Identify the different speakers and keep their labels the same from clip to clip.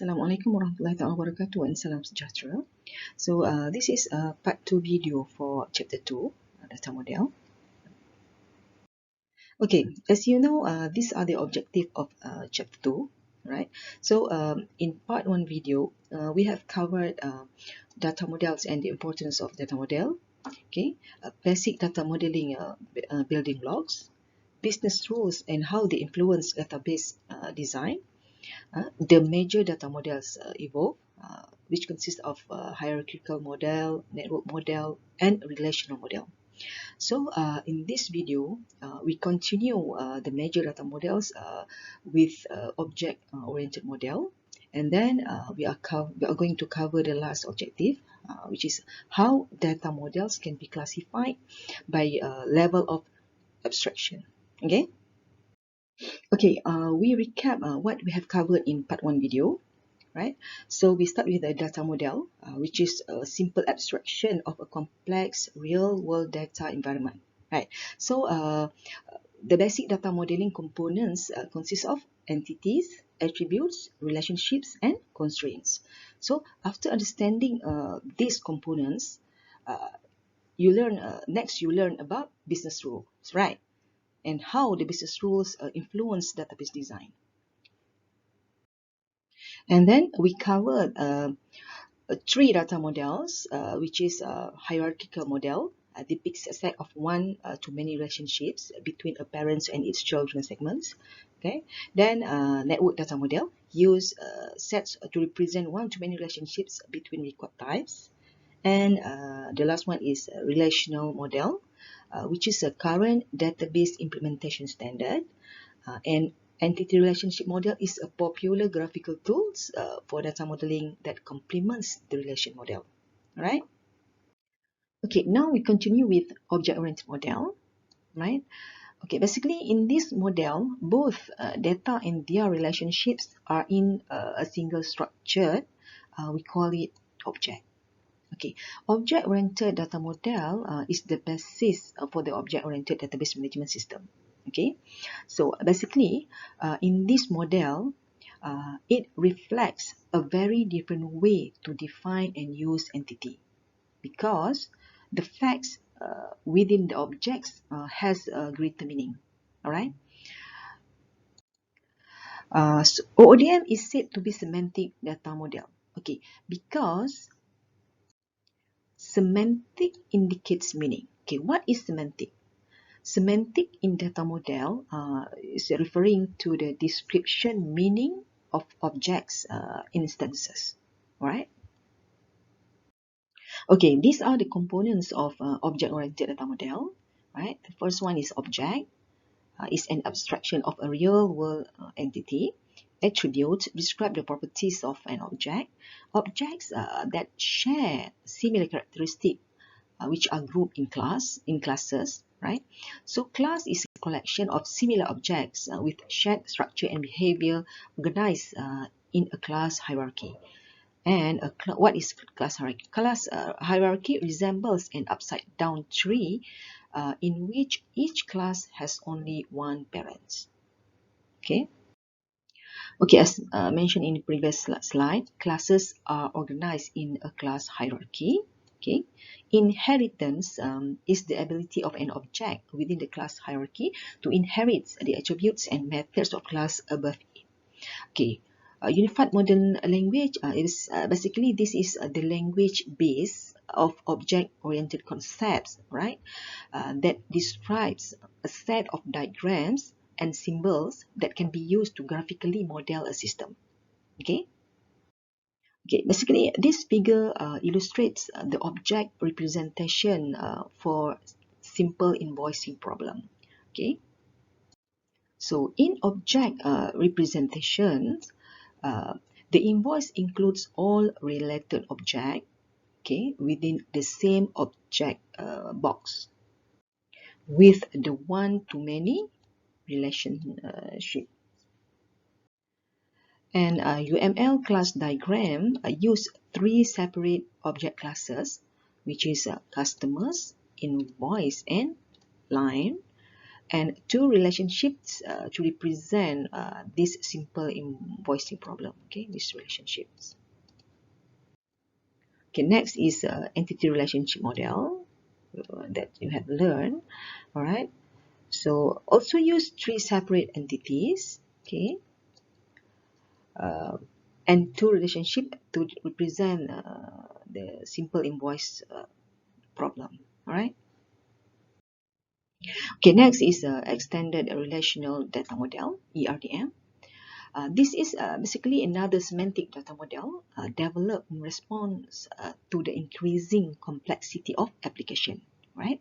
Speaker 1: Assalamualaikum warahmatullahi wabarakatuh and salam sejahtera. So this is a part 2 video for chapter 2, data model. Okay, as you know, these are the objective of chapter 2, right? So in part 1 video, we have covered data models and the importance of data model, okay? Basic data modeling building blocks, business rules and how they influence database design, the major data models evolve, which consist of hierarchical model, network model, and relational model. So in this video, we continue the major data models with object-oriented model, and then we are going to cover the last objective, which is how data models can be classified by level of abstraction. Okay. Okay, we recap what we have covered in part 1 video, right? So we start with a data model, which is a simple abstraction of a complex real-world data environment, right? So the basic data modeling components consist of entities, attributes, relationships, and constraints. So after understanding these components, next you learn about business rules, right? And how the business rules influence database design. And then we covered 3 data models, which is a hierarchical model, depicts a set of one-to-many relationships between a parent and its children segments. Okay. Then network data model use sets to represent one-to-many relationships between record types. And the last one is a relational model, which is a current database implementation standard. And entity relationship model is a popular graphical tool for data modeling that complements the relation model. All right. Okay, now we continue with object-oriented model, right? Okay, basically in this model, both data and their relationships are in a single structure. We call it object. Okay, object-oriented data model is the basis for the object-oriented database management system. Okay, so basically in this model, it reflects a very different way to define and use entity, because the facts within the objects has a greater meaning. All right. So ODM is said to be semantic data model. Okay, because semantic indicates meaning. Okay, what is semantic? Semantic in data model is referring to the description meaning of objects instances. All right. Okay, these are the components of object-oriented data model. Right. The first one is object. Is an abstraction of a real-world entity. Attributes describe the properties of an object. Objects that share similar characteristics, which are grouped in classes, right? So class is a collection of similar objects with shared structure and behavior organized in a class hierarchy. And what is class hierarchy? Class hierarchy resembles an upside-down tree in which each class has only one parent. Okay. Okay, as mentioned in the previous slide, classes are organized in a class hierarchy. Okay. Inheritance is the ability of an object within the class hierarchy to inherit the attributes and methods of class above it. Okay. Unified modern language is basically this is the language base of object-oriented concepts, right? That describes a set of diagrams and symbols that can be used to graphically model a system. Okay. Okay. Basically, this figure illustrates the object representation for simple invoicing problem. Okay. So in object representations, the invoice includes all related objects, okay, within the same object box with the one-to-many relationship. And UML class diagram use 3 separate object classes, which is customers, invoice, and line. and two relationships to represent this simple invoicing problem. Okay, these relationships. Okay, next is entity relationship model that you have learned. All right. So also use three separate entities. Okay. Uh, and two relationship to represent the simple invoice problem. All right. Okay, next is extended relational data model, ERDM. This is basically another semantic data model developed in response to the increasing complexity of application, right?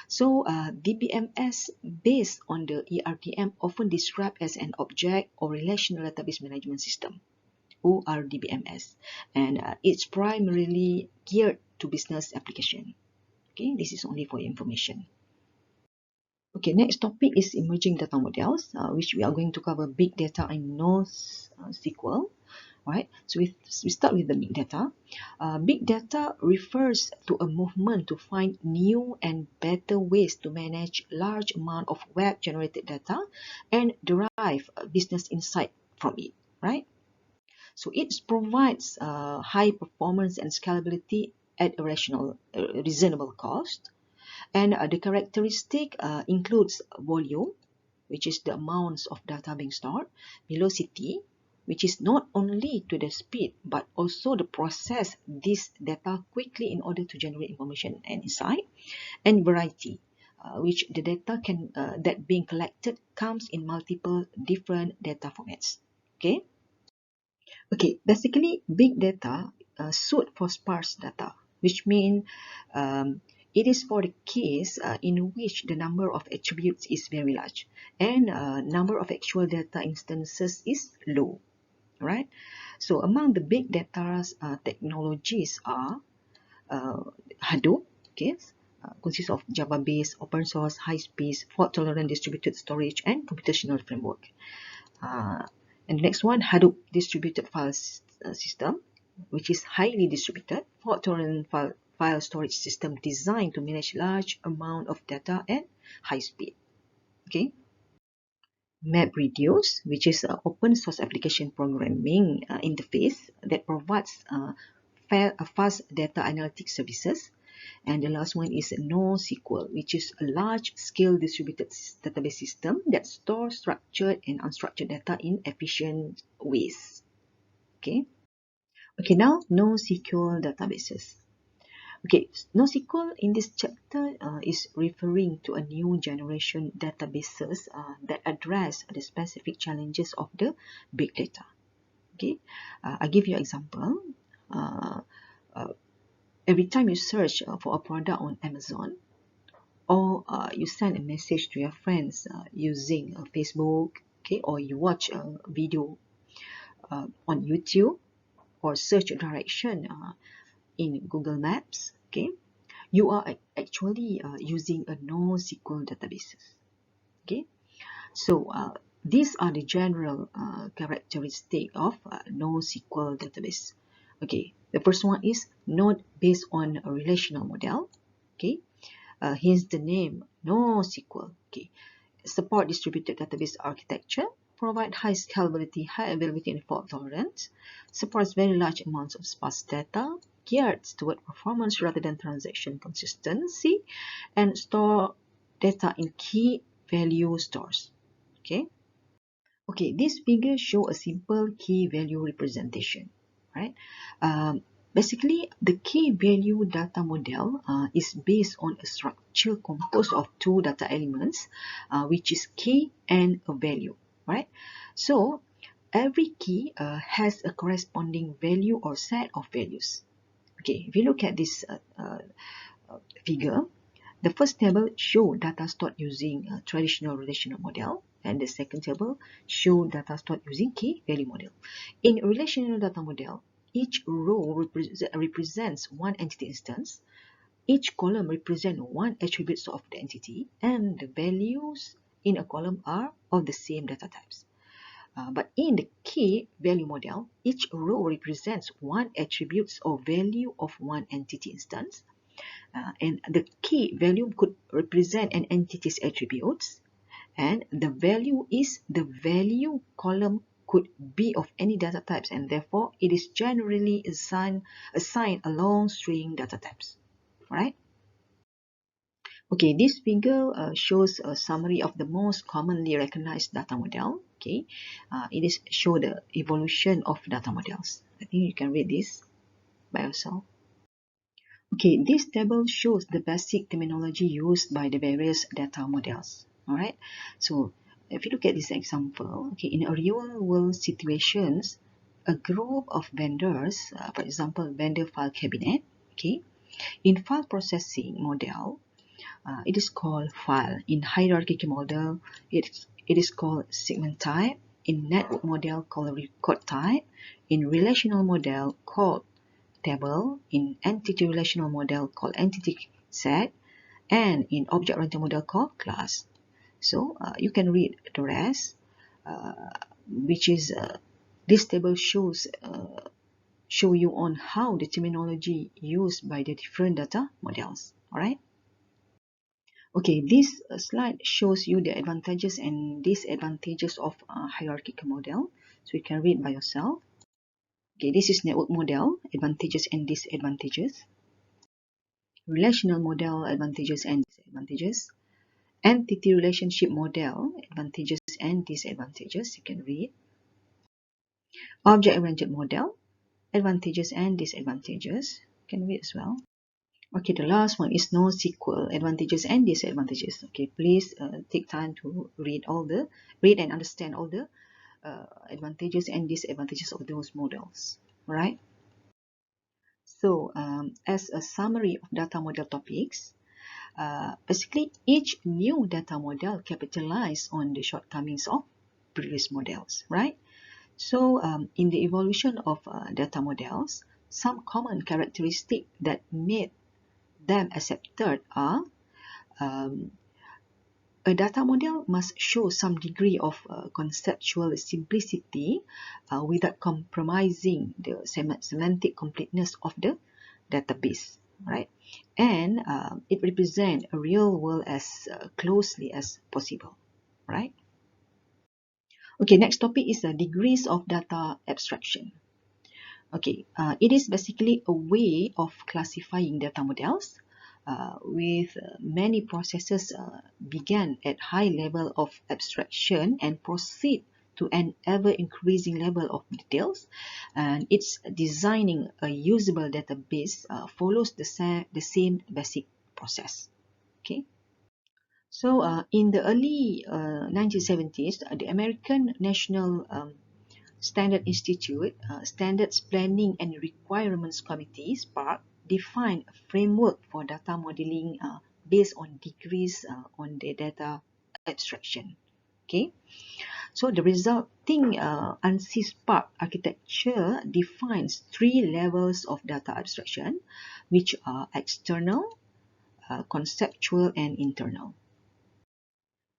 Speaker 1: So DBMS based on the ERDM often described as an object or relational database management system, or DBMS, and it's primarily geared to business application. Okay, this is only for your information. Okay, next topic is emerging data models, which we are going to cover big data and NoSQL. Right? So we start with the big data. Big data refers to a movement to find new and better ways to manage large amount of web-generated data and derive business insight from it. Right? So it provides high performance and scalability at a reasonable cost. And the characteristic includes volume, which is the amounts of data being stored, velocity, which is not only to the speed, but also the process this data quickly in order to generate information and insight, and variety, which the data that being collected comes in multiple different data formats. Okay. Okay, basically, big data suit for sparse data, which means it is for the case in which the number of attributes is very large and number of actual data instances is low, right? So among the big data technologies are Hadoop, okay, consists of Java-based, open source, high-speed, fault-tolerant distributed storage, and computational framework. Uh, and the next one, Hadoop distributed file system, which is highly distributed, fault-tolerant file storage system designed to manage large amount of data at high speed. Okay. MapReduce, which is an open source application programming interface that provides fast data analytics services. And the last one is NoSQL, which is a large-scale distributed database system that stores structured and unstructured data in efficient ways. Okay. Okay, now NoSQL databases. Okay, NoSQL in this chapter is referring to a new generation databases that address the specific challenges of the big data. Okay, I give you an example. Uh, uh, every time you search for a product on Amazon, or you send a message to your friends using Facebook, okay, or you watch a video on YouTube, or search a direction in Google Maps, okay, you are actually using a NoSQL database. Okay, so these are the general characteristic of NoSQL database. Okay, the first one is not based on a relational model. Okay, hence the name NoSQL. Okay, support distributed database architecture, provide high scalability, high availability, and fault tolerance, supports very large amounts of sparse data, geared toward performance rather than transaction consistency, and store data in key value stores. Okay. Okay, this figure show a simple key value representation, right? Basically, the key value data model is based on a structure composed of two data elements, which is key and a value, right? So, every key has a corresponding value or set of values. Okay, if you look at this figure, the first table show data stored using a traditional relational model, and the second table show data stored using key value model. In a relational data model, each row represents one entity instance, each column represents one attribute of the entity, and the values in a column are of the same data types. But in the key value model, each row represents one attribute or value of one entity instance, and the key value could represent an entity's attributes, and the value is the value column could be of any data types, and therefore it is generally assigned along string data types. All right. Okay, this figure shows a summary of the most commonly recognized data model. Okay, it is show the evolution of data models. I think you can read this by yourself. Okay, this table shows the basic terminology used by the various data models. All right, so if you look at this example, okay, in a real-world situations, a group of vendors, for example, vendor file cabinet, okay, in file processing model, it is called file. In hierarchical model, it is called segment type. In network model, called record type. In relational model, called table. In entity relational model, called entity set. And in object-oriented model, called class. So you can read the rest, which is this table show you on how the terminology used by the different data models. All right. Okay, this slide shows you the advantages and disadvantages of a hierarchical model. So you can read by yourself. Okay, this is network model, advantages and disadvantages. Relational model, advantages and disadvantages. Entity relationship model, advantages and disadvantages. You can read. Object-oriented model, advantages and disadvantages. You can read as well. Okay, the last one is Nosql, advantages and disadvantages. Okay, please take time to read and understand all the advantages and disadvantages of those models. All right. So, as a summary of data model topics, basically each new data model capitalizes on the shortcomings of previous models, right? So, in the evolution of data models, some common characteristics that made them accepted are um, a data model must show some degree of conceptual simplicity without compromising the semantic completeness of the database, right? And it represents a real world as closely as possible, right? Okay, next topic is the degrees of data abstraction. Okay, it is basically a way of classifying data models with many processes began at high level of abstraction and proceed to an ever-increasing level of details. And it's designing a usable database follows the same basic process. Okay. So in the early 1970s, the American National Standard Institute, Standards Planning and Requirements Committee, SPARC, defined a framework for data modeling based on degrees on the data abstraction. Okay, so the resulting ANSI SPARC architecture defines three levels of data abstraction, which are external, conceptual, and internal.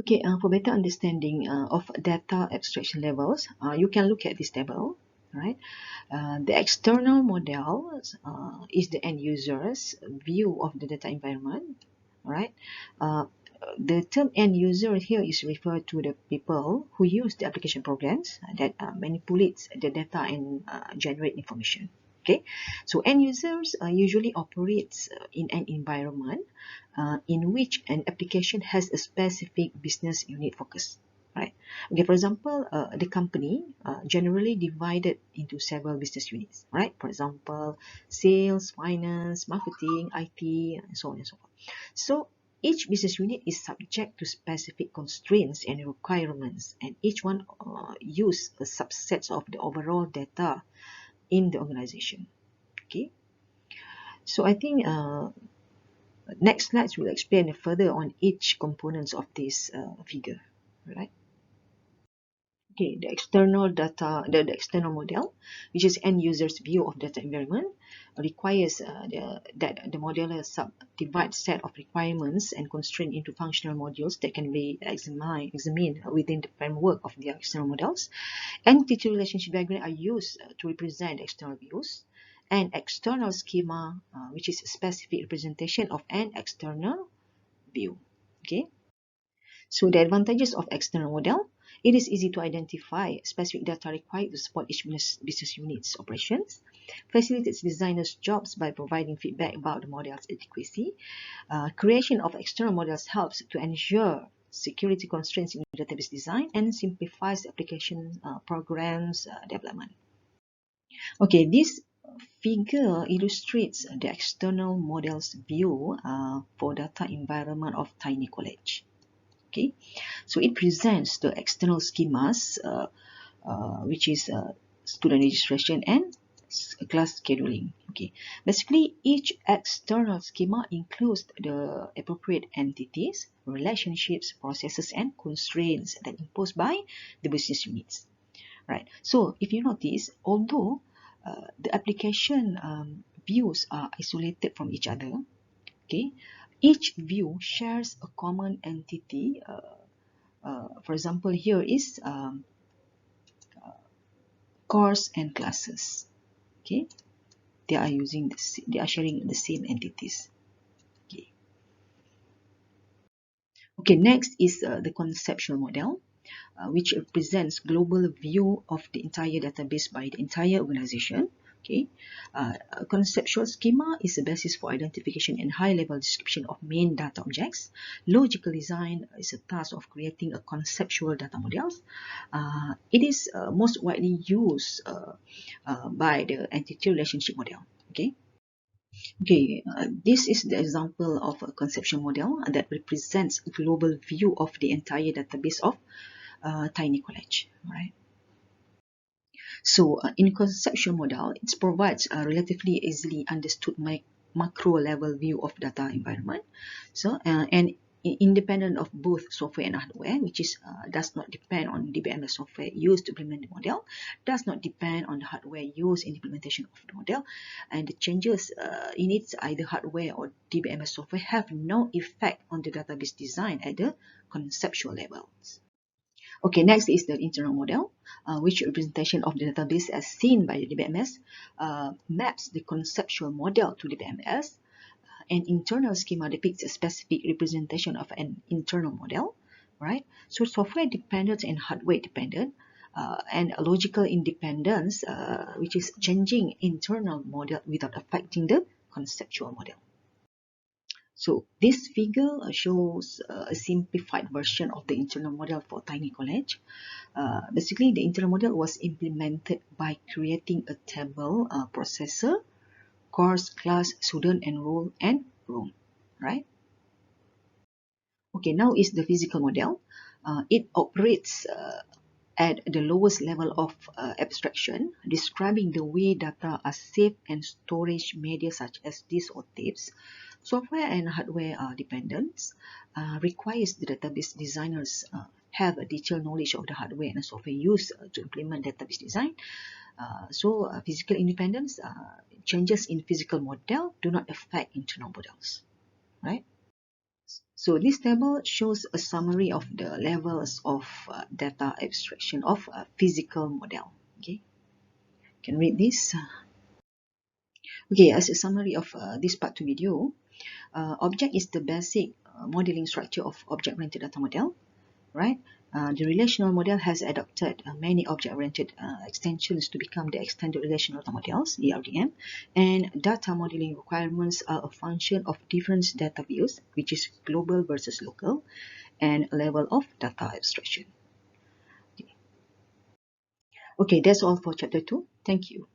Speaker 1: Okay, for better understanding of data abstraction levels, you can look at this table, right? The external model is the end user's view of the data environment, right? Uh, the term end user here is referred to the people who use the application programs that manipulates the data and generate information. Okay, so end users usually operates in an environment in which an application has a specific business unit focus, right? Okay, for example, the company generally divided into several business units, right? For example, sales, finance, marketing, IT, and so on and so forth. So each business unit is subject to specific constraints and requirements, and each one use a subset of the overall data in the organization. Okay, so I think next slides will explain further on each components of this figure, right? Okay, the external data, the external model, which is end user's view of data environment, requires that the modeler subdivide set of requirements and constraints into functional modules that can be examined within the framework of the external models. Entity relationship diagrams are used to represent external views, and external schema, which is a specific representation of an external view. Okay. So the advantages of external model: it is easy to identify specific data required to support each business unit's operations, facilitates designers' jobs by providing feedback about the model's adequacy. Creation of external models helps to ensure security constraints in database design and simplifies application programs development. Okay, this figure illustrates the external model's view for data environment of Tiny College. Okay, so it presents the external schemas, which is student registration and class scheduling. Okay, basically each external schema includes the appropriate entities, relationships, processes, and constraints that imposed by the business units. Right. So if you notice, although the application views are isolated from each other, okay, each view shares a common entity. For example, here is course and classes. Okay, they are sharing the same entities. Okay. Okay, next is the conceptual model, which represents global view of the entire database by the entire organization. Okay, a conceptual schema is the basis for identification and high-level description of main data objects. Logical design is a task of creating a conceptual data models. It is most widely used by the entity relationship model. Okay. Okay, this is the example of a conceptual model that represents a global view of the entire database of Tiny College. Right. So, in conceptual model, it provides a relatively easily understood macro level view of data environment. So, and independent of both software and hardware, which is does not depend on DBMS software used to implement the model, does not depend on the hardware used in implementation of the model, and the changes in its either hardware or DBMS software have no effect on the database design at the conceptual levels. Okay, next is the internal model, which representation of the database as seen by the DBMS maps the conceptual model to DBMS. An internal schema depicts a specific representation of an internal model, right? So software dependent and hardware dependent, and a logical independence, which is changing internal model without affecting the conceptual model. So this figure shows a simplified version of the internal model for Tiny College. Basically, the internal model was implemented by creating a table, processor, course, class, student, enroll, and room, right? Okay, now is the physical model. It operates at the lowest level of abstraction, describing the way data are saved and storage media such as disks or tapes. Software and hardware dependence requires the database designers have a detailed knowledge of the hardware and software used to implement database design. So physical independence, changes in physical model do not affect internal models, right? So this table shows a summary of the levels of data abstraction of a physical model. Okay, you can read this. Okay, as a summary of this part 2 video, object is the basic modeling structure of object-oriented data model, right? The relational model has adopted many object-oriented extensions to become the extended relational data models, ERDM, and data modeling requirements are a function of different data views, which is global versus local, and level of data abstraction. Okay, that's all for chapter 2. Thank you.